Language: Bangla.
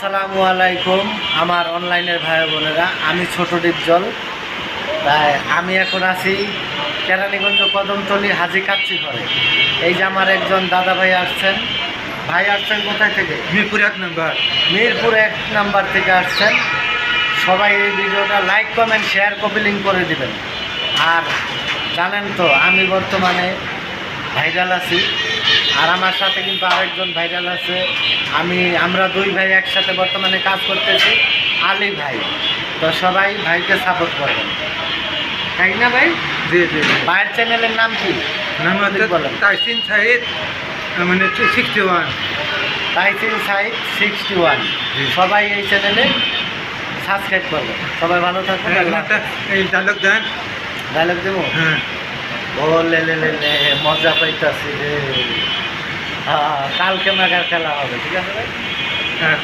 আসসালামু আলাইকুম আমার অনলাইনের ভাই বোনেরা, আমি ছোট ডিপজল। তাই আমি এখন আছি কেরানীগঞ্জ কদমতলী হাজি কাচ্চি ঘরে। এই যে আমার একজন দাদা ভাই আসছেন। ভাই আসছেন কোথায় থেকে? মিরপুর 1 নম্বর। মিরপুর 1 নাম্বার থেকে আসছেন। সবাই এই ভিডিওটা like comment share copy link করে দিবেন। আর জানেন তো আমি বর্তমানে ভাইরাল আছি, আর আমার সাথে কিন্তু আরেকজন ভাইরাল আছে। আমরা দুই ভাই একসাথে বর্তমানে কাজ করতেছি, আলী ভাই। তো সবাই ভাইকে সাপোর্ট করবেন, তাই না ভাই? জি জি। ভাইয়ের চ্যানেলের নাম কি? নাম হচ্ছে বলেন। তাহসিন সাইদ, মানে 61। তাহসিন সাইদ 61। সবাই এই চ্যানেলে সাবস্ক্রাইব করবেন। সবাই ভালো থাকবেন। এই ডায়লগ দেন। ডায়লগ দেবো? হ্যাঁ। ও লে লে লে লে, মজা পাইতাছি রে। কালকে মেগার খেলা হবে, ঠিক আছে ভাই? হ্যাঁ।